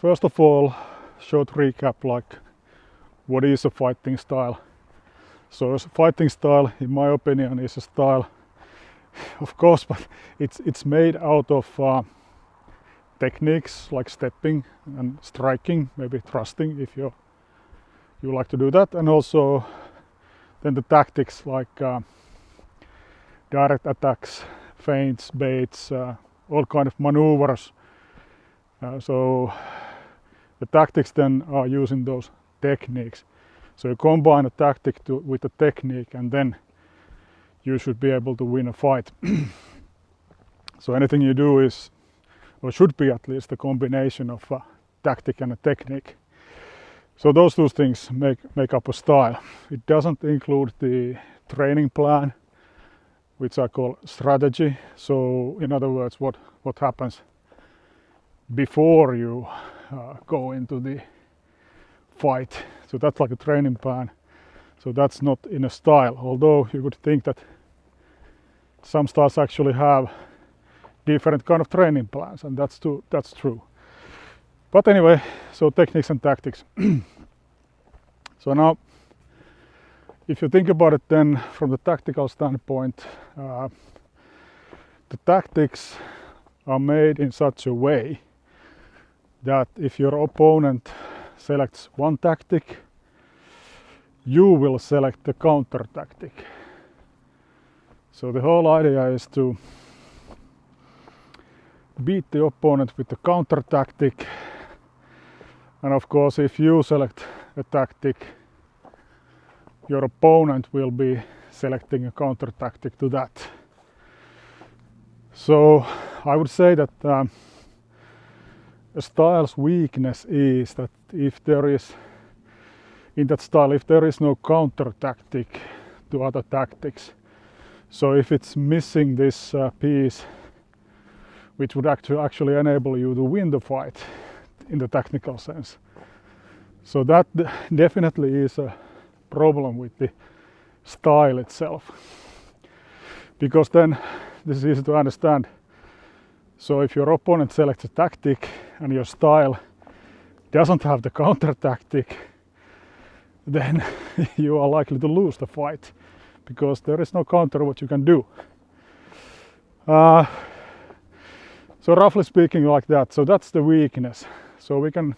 first of all, short recap, like what is a fighting style. So a fighting style, in my opinion, is a style, of course, but it's made out of techniques like stepping and striking, maybe thrusting if you like to do that, and also then the tactics like direct attacks, feints, baits, all kind of maneuvers. So the tactics then are using those techniques. So you combine a tactic with a technique, and then you should be able to win a fight. So anything you do is, or should be at least, a combination of a tactic and a technique. So those two things make up a style. It doesn't include the training plan, which I call strategy. So in other words, what happens before you go into the fight. So that's like a training plan. So that's not in a style, although you could think that some styles actually have different kind of training plans, and that's true. But anyway, so techniques and tactics. So now, if you think about it then from the tactical standpoint, the tactics are made in such a way that if your opponent selects one tactic, you will select the counter tactic. So the whole idea is to beat the opponent with the counter tactic, and of course if you select a tactic, your opponent will be selecting a counter tactic to that. So I would say that a style's weakness is that if there is no counter tactic to other tactics, so if it's missing this piece which would actually enable you to win the fight in the technical sense, so that definitely is a problem with the style itself, because then this is easy to understand. So if your opponent selects a tactic and your style doesn't have the counter tactic, then you are likely to lose the fight, because there is no counter what you can do. So roughly speaking, like that. So that's the weakness. So we can,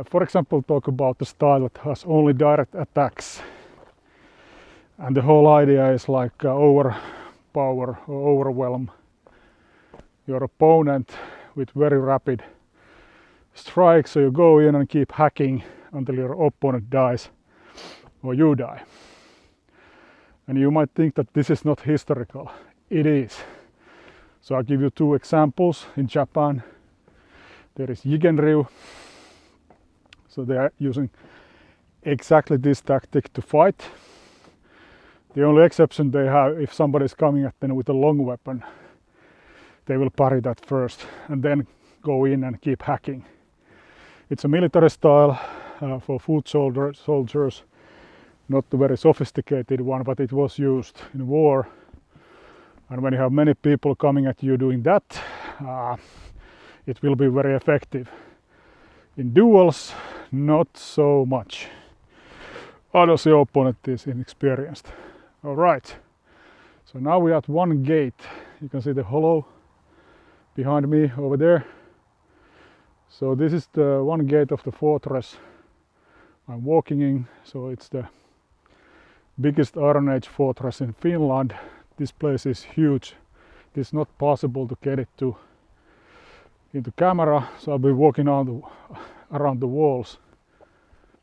for example, talk about the style that has only direct attacks, and the whole idea is like overpower or overwhelm your opponent with very rapid strikes. So you go in and keep hacking until your opponent dies or you die. And you might think that this is not historical. It is. So I'll give you two examples. In Japan, there is Jigen-ryu. So they are using exactly this tactic to fight. The only exception they have, if somebody is coming at them with a long weapon, they will parry that first and then go in and keep hacking. It's a military style for foot soldiers, not a very sophisticated one, but it was used in war. And when you have many people coming at you doing that, it will be very effective. In duels, not so much, unless your opponent is inexperienced. All right, so now we are at one gate. You can see the hollow behind me over there. So this is the one gate of the fortress I'm walking in. So it's the biggest Iron Age fortress in Finland. This place is huge. It's not possible to get it into camera, so I'll be walking around the walls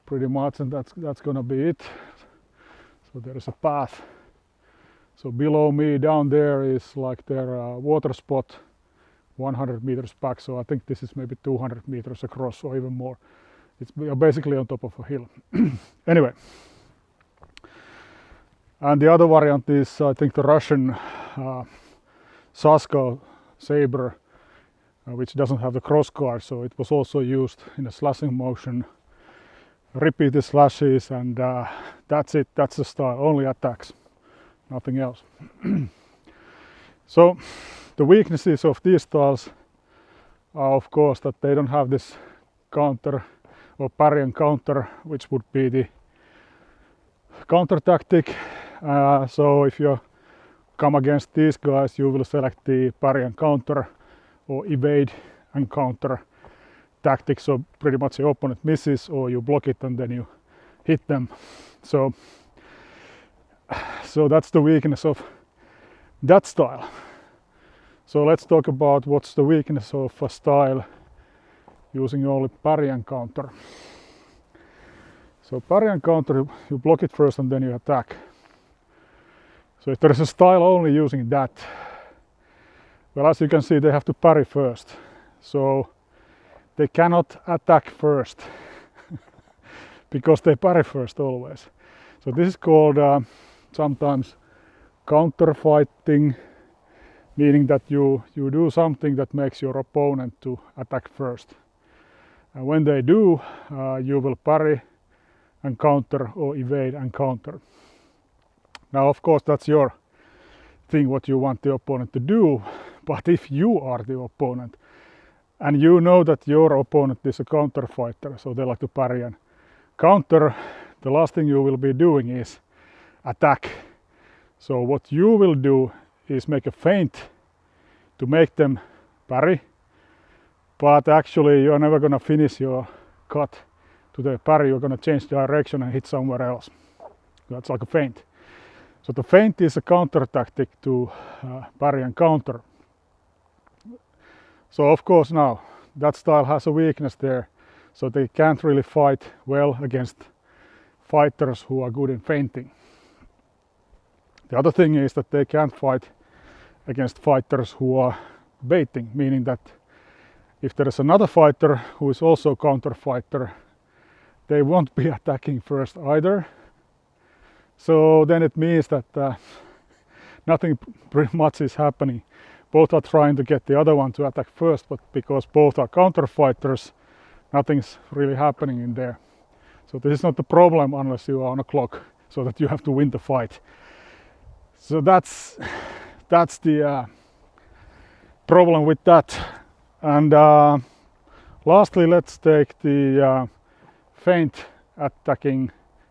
pretty much, and that's gonna be it. So there is a path. So below me down there is like their water spot, 100 meters back. So I think this is maybe 200 meters across or even more. It's basically on top of a hill. Anyway, and the other variant is, I think, the Russian Sasko saber, which doesn't have the crossguard. So it was also used in a slashing motion, repeated slashes, and that's it. That's the style. Only attacks, nothing else. So the weaknesses of these styles are of course that they don't have this counter or parry and counter, which would be the counter tactic. So if you come against these guys, you will select the parry and counter or evade and counter tactic. So pretty much your opponent misses, or you block it and then you hit them. So that's the weakness of that style. So let's talk about what's the weakness of a style using only parry and counter. So parry and counter, you block it first and then you attack. So if there is a style only using that, well, as you can see, they have to parry first. So they cannot attack first because they parry first always. So this is called sometimes counter fighting, meaning that you do something that makes your opponent to attack first. And when they do, you will parry and counter or evade and counter. Now, of course, that's your thing, what you want the opponent to do. But if you are the opponent and you know that your opponent is a counter fighter, so they like to parry and counter, the last thing you will be doing is attack. So what you will do is make a feint to make them parry, but actually you're never gonna finish your cut to the parry. You're gonna change direction and hit somewhere else. That's like a feint. So the feint is a counter tactic to parry and counter. So of course now that style has a weakness there, so they can't really fight well against fighters who are good in feinting. The other thing is that they can't fight against fighters who are baiting, meaning that if there is another fighter who is also counter fighter, they won't be attacking first either. So then it means that nothing pretty much is happening. Both are trying to get the other one to attack first, but because both are counter fighters, nothing's really happening in there. So this is not the problem unless you are on a clock, so that you have to win the fight. So that's the problem with that. And lastly, let's take the feint attacking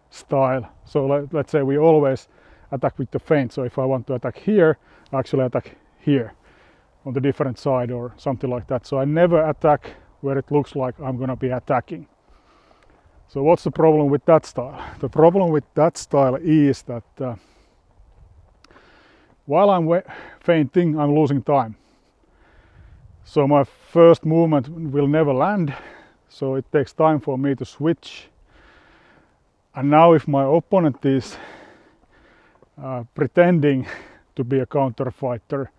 style. So let's say we always attack with the feint. So if I want to attack here, I actually attack here on the different side or something like that. So I never attack where it looks like I'm gonna be attacking. So what's the problem with that style? The problem with that style is that while I'm feinting, I'm losing time. So my first movement will never land, so it takes time for me to switch. And now if my opponent is pretending to be a counter fighter,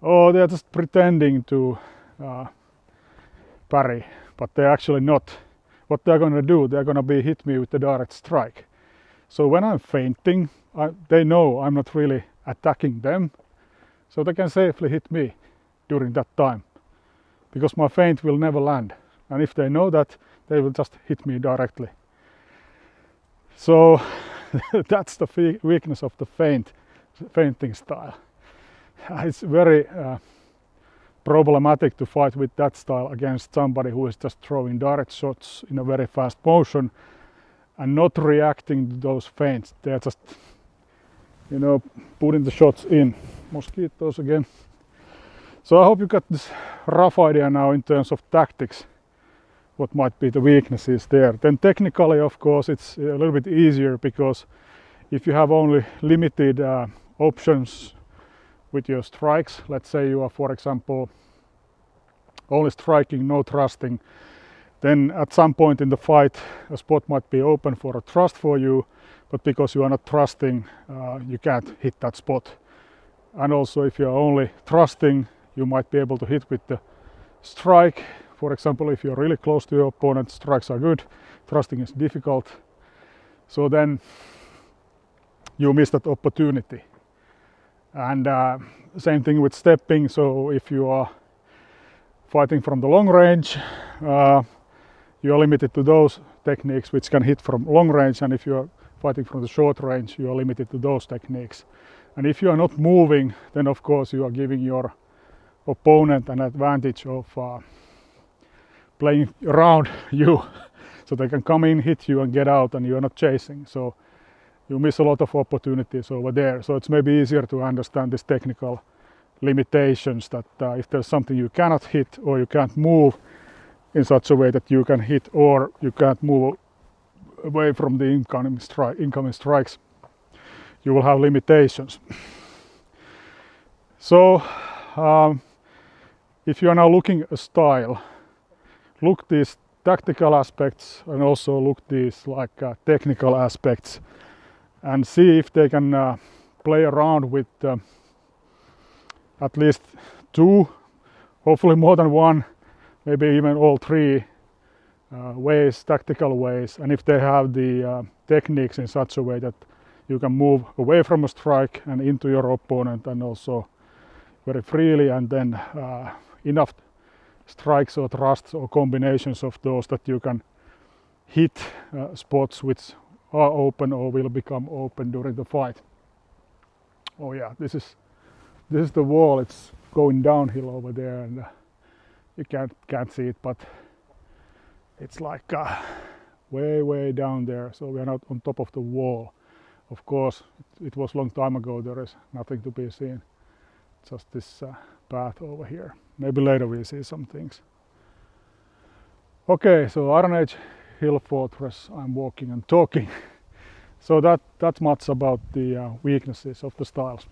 or they're just pretending to parry, but they're actually not, what they're going to do, they're going to hit me with the direct strike. So when I'm feinting, they know I'm not really attacking them, so they can safely hit me during that time, because my feint will never land. And if they know that, they will just hit me directly. So that's the weakness of the feinting style. It's very problematic to fight with that style against somebody who is just throwing direct shots in a very fast motion and not reacting to those feints. They're just, putting the shots in. Mosquitoes again. So I hope you got this rough idea now in terms of tactics, what might be the weaknesses there. Then technically, of course, it's a little bit easier, because if you have only limited options with your strikes, let's say you are, for example, only striking, no thrusting, then at some point in the fight a spot might be open for a thrust for you, but because you are not thrusting, you can't hit that spot. And also if you are only thrusting, you might be able to hit with the strike. For example, if you're really close to your opponent, strikes are good, thrusting is difficult. So then you miss that opportunity. And same thing with stepping. So if you are fighting from the long range, you are limited to those techniques which can hit from long range, and if you are fighting from the short range, you are limited to those techniques. And if you are not moving, then of course you are giving your opponent an advantage of playing around you, so they can come in, hit you and get out, and you're not chasing. So you miss a lot of opportunities over there. So it's maybe easier to understand this technical limitations, that if there's something you cannot hit or you can't move in such a way that you can hit, or you can't move away from the incoming strikes, you will have limitations. So if you are now looking a style, look these tactical aspects and also look these technical aspects, and see if they can play around with at least two, hopefully more than one, maybe even all three ways, tactical ways, and if they have the techniques in such a way that you can move away from a strike and into your opponent, and also very freely, and then enough strikes or thrusts or combinations of those that you can hit spots which are open or will become open during the fight. Oh yeah, this is the wall. It's going downhill over there, and you can't see it, but it's like way down there. So we are not on top of the wall. Of course, it was a long time ago. There is nothing to be seen. Just this path over here. Maybe later we see some things. Okay, so Iron Age Hill Fortress. I'm walking and talking. So that's much about the weaknesses of the styles.